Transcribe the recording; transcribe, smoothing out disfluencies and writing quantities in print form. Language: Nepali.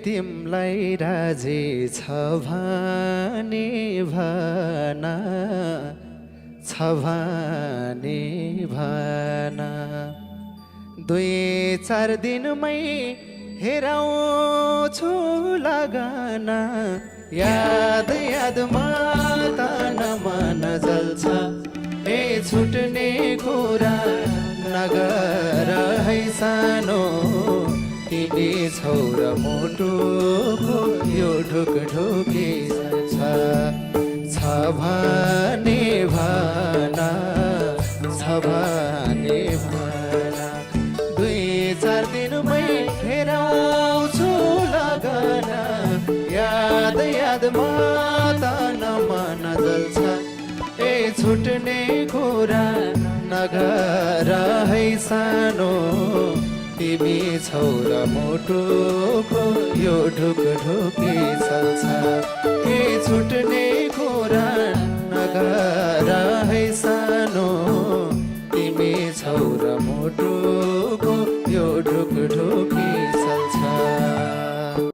तिमलाई राजी छ भने भन छ भने भन 2-4 दिनमै हेराउँछु लगन याद यादमा तन मन जल्छ ए छुट्ने कुरा नगर है सानो तिमी छौर मुटुको यो ढुकढुकी छ भने भन छ भने भन 2-4 दिनमै हेराउँछु लगन याद यादमा तन मन जल्छ ए छुट्ने कुरा नगर है सानो तिमी छौर मुटुको यो ढुकढुकी चल्छ ए छुट्ने कुरा नगर है सानो तिमी छौर मुटुको यो ढुकढुकी